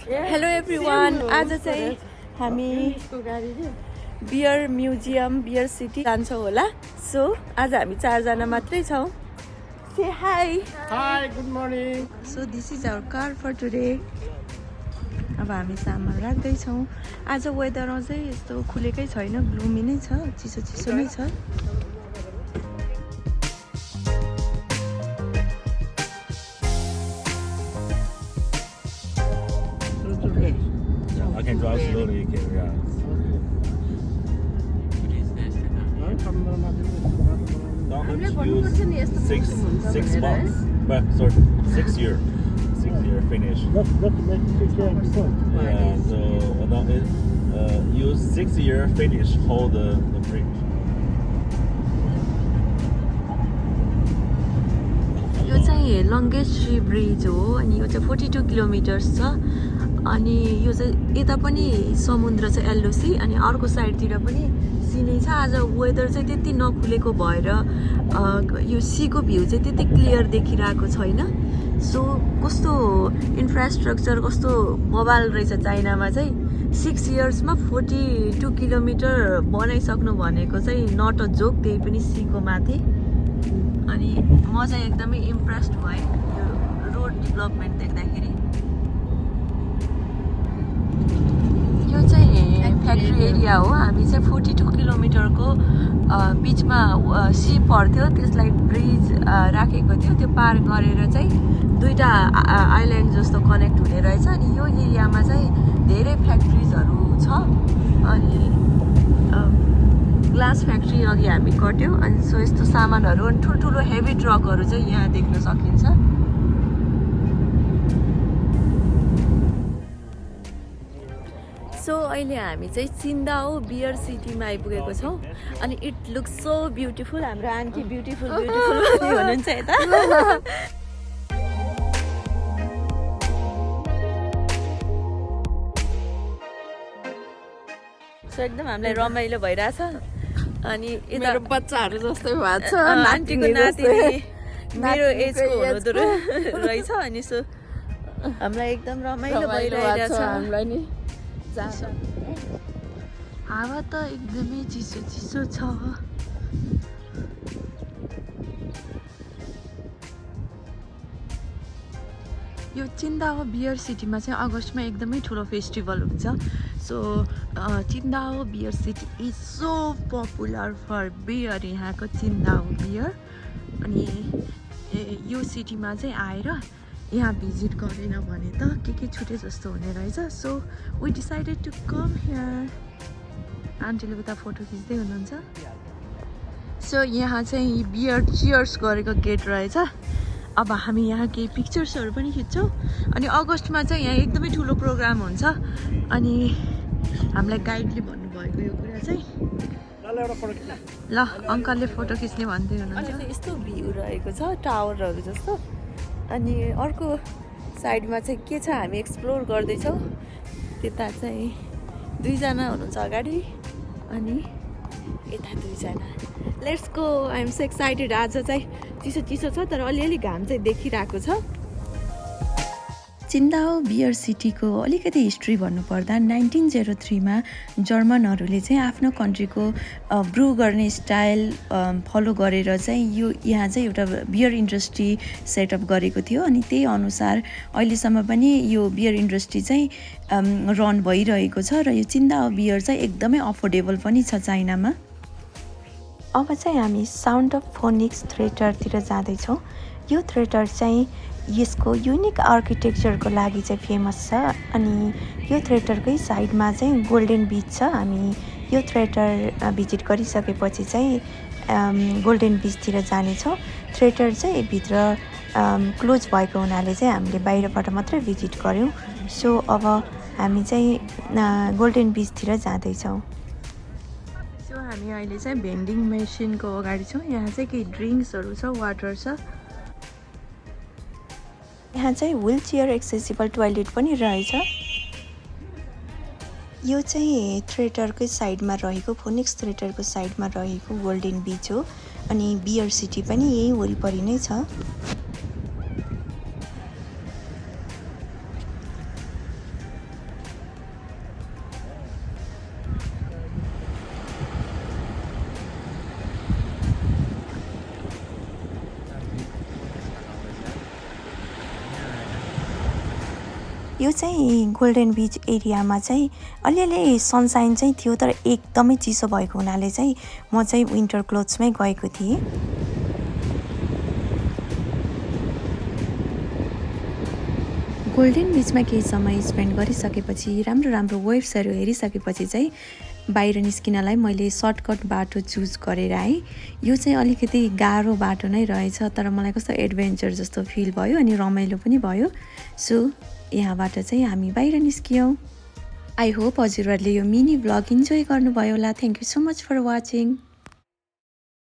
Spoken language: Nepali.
हेलो एभ्रिवान, आज चाहिँ हामी बियर म्युजियम बियर सिटी जान्छौँ होला। सो आज हामी 4 जना मात्रै छौँ। Say hi. Hi, good morning. So this is our car for today. अब हामी सामान राख्दैछौँ। आज वेदर चाहिँ यस्तो खुलेकै छैन, ग्लुमी नै छ, चिसो चिसो नै छ। I can drive slowly. You can, yeah. Use six months. But sorry, 6 year. 6 year finish. That's to make it 6 years before. Yeah. So now it use 6 year finish hold the bridge. यो चाहिँ लङ्गेस्ट सी ब्रिज हो अनि यो चाहिँ 42 किलोमिटर्स छ। अनि यो चाहिँ यता पनि समुद्र छ एलओसी अनि अर्को साइडतिर पनि सी नै छ। आज वेदर चाहिँ त्यति नखुलेको भएर यो सीको भ्यू चाहिँ त्यति क्लियर देखिरहेको छैन। सो कस्तो इन्फ्रास्ट्रक्चर कस्तो बवाल रहेछ चाइनामा चाहिँ। 6 इयर्समा 42 किलोमिटर बनाइसक्नु भनेको चाहिँ नट अ जोक, त्यही पनि सीको माथि। अनि म चाहिँ एकदमै इम्प्रेस्ड भएँ यो रोड डेभलपमेन्ट देख्दाखेरि। यो चाहिँ फ्याक्ट्री एरिया हो। हामी चाहिँ 42 किलोमिटरको बिचमा सी पर्थ्यो, त्यसलाई ब्रिज राखेको थियो। त्यो पार गरेर चाहिँ दुईवटा आइल्यान्ड जस्तो कनेक्ट हुने रहेछ। अनि यो एरियामा चाहिँ धेरै फ्याक्ट्रिजहरू छ। अनि ग्लास फ्याक्ट्री अघि हामी कट्यौँ। अनि सो यस्तो सामानहरू अनि ठुल्ठुलो हेभी ट्रकहरू चाहिँ यहाँ देख्न सकिन्छ। सो अहिले हामी चाहिँ चिन्दाओ बियर सिटीमा आइपुगेको छौँ। अनि इट लुक्स सो ब्युटिफुल। हाम्रो आन्टी ब्युटिफुल ब्युटिफुल हुनुहुन्छ यता। सो एकदम हामीलाई रमाइलो भइरहेछ। अनि यता बच्चाहरू जस्तै भएको छ। आन्टीको नाति मेरो एजको हुँदो रहेछ। अनि सो हामीलाई एकदम रमाइलो भइरहेछ। हामीलाई नि हावा त एकदमै चिसो चिसो छ। यो चिन्दाओ बियर सिटीमा चाहिँ अगस्तमा एकदमै ठुलो फेस्टिभल हुन्छ। So Qingdao beer city is so popular for beer, यहाँको चिन्दाओ बियर। अनि यो सिटीमा चाहिँ आएर यहाँ भिजिट गरेन भने त के छुटे जस्तो हुने रहेछ। So we decided to come here. आन्टीले उता फोटो खिच्दै हुनुहुन्छ। सो यहाँ चाहिँ बियर चियर्स गरेको गेट रहेछ। अब हामी यहाँ केही पिक्चर्सहरू पनि खिच्छौँ। अनि अगस्तमा चाहिँ यहाँ एकदमै ठुलो प्रोग्राम हुन्छ। अनि हामीलाई गाइडले भन्नुभएको यो कुरा चाहिँ ल अङ्कलले फोटो खिच्ने भन्दै हुनुहुन्छ। यस्तो भ्यू रहेको छ टावरहरू जस्तो। अनि अर्को साइडमा चाहिँ के छ हामी एक्सप्लोर गर्दैछौँ। त्यता चाहिँ 2 जना हुनुहुन्छ अगाडि अनि यता 2 जना। Let's go. I am so excited. आज चाहिँ चिसो चिसो छ तर अलिअलि घाम चाहिँ देखिरहेको छ। चिन्दाओ बियर सिटीको अलिकति हिस्ट्री भन्नुपर्दा 1903 मा जर्मनहरूले चाहिँ आफ्नो कन्ट्रीको ब्रु गर्ने स्टाइल फलो गरेर चाहिँ यो यहाँ चाहिँ एउटा बियर इन्डस्ट्री सेटअप गरेको थियो। अनि त्यही अनुसार अहिलेसम्म पनि यो बियर इन्डस्ट्री चाहिँ रन भइरहेको छ। र यो चिन्दाओ बियर चाहिँ एकदमै अफोर्डेबल पनि छ चाइनामा। अब चाहिँ हामी साउन्ड अफ फोनिक्स थिएटरतिर जाँदैछौँ। यो थिएटर चाहिँ यसको युनिक आर्किटेक्चरको लागि चाहिँ फेमस छ। अनि यो थिएटरकै साइडमा चाहिँ गोल्डन बिच छ। हामी यो थिएटर भिजिट गरिसकेपछि चाहिँ गोल्डन बिचतिर जानेछौँ। थिएटर चाहिँ भित्र क्लोज भएको हुनाले चाहिँ हामीले बाहिरबाट मात्रै भिजिट गऱ्यौँ। सो अब हामी चाहिँ गोल्डन बिचतिर जाँदैछौँ। सो हामी अहिले चाहिँ भेन्डिङ मेसिनको अगाडि छौँ। यहाँ चाहिँ केही ड्रिङ्क्सहरू छ, वाटर छ। यहाँ चाहिँ व्हिल चेयर एक्सेसिबल टोयलेट पनि रहेछ। यो चाहिँ थिएटरकै साइडमा रहेको फोनिक्स थिएटरको साइडमा रहेको गोल्डन बिच हो। अनि बियर सिटी पनि यही वरिपरि नै छ। यो चाहिँ गोल्डन बीच एरियामा चाहिँ अलिअलि सनसाइन चाहिँ थियो तर एकदमै चिसो भएको हुनाले चाहिँ म चाहिँ विन्टर क्लोथ्समै गएको थिएँ। गोल्डन बीचमा केही समय स्पेन्ड गरिसकेपछि राम्रो वेभ्सहरू हेरिसकेपछि चाहिँ बाहिर निस्किनलाई मैले सर्टकट बाटो चुज गरेर आएँ। यो चाहिँ अलिकति गाह्रो बाटो नै रहेछ तर मलाई कस्तो एडभेन्चर जस्तो फिल भयो अनि रमाइलो पनि भयो। सो यहाँबाट चाहिँ हामी बाहिर निस्कियौँ। आई होप हजुरहरूले यो मिनी भ्लग इन्जोय गर्नुभयो होला। Thank you so much for watching.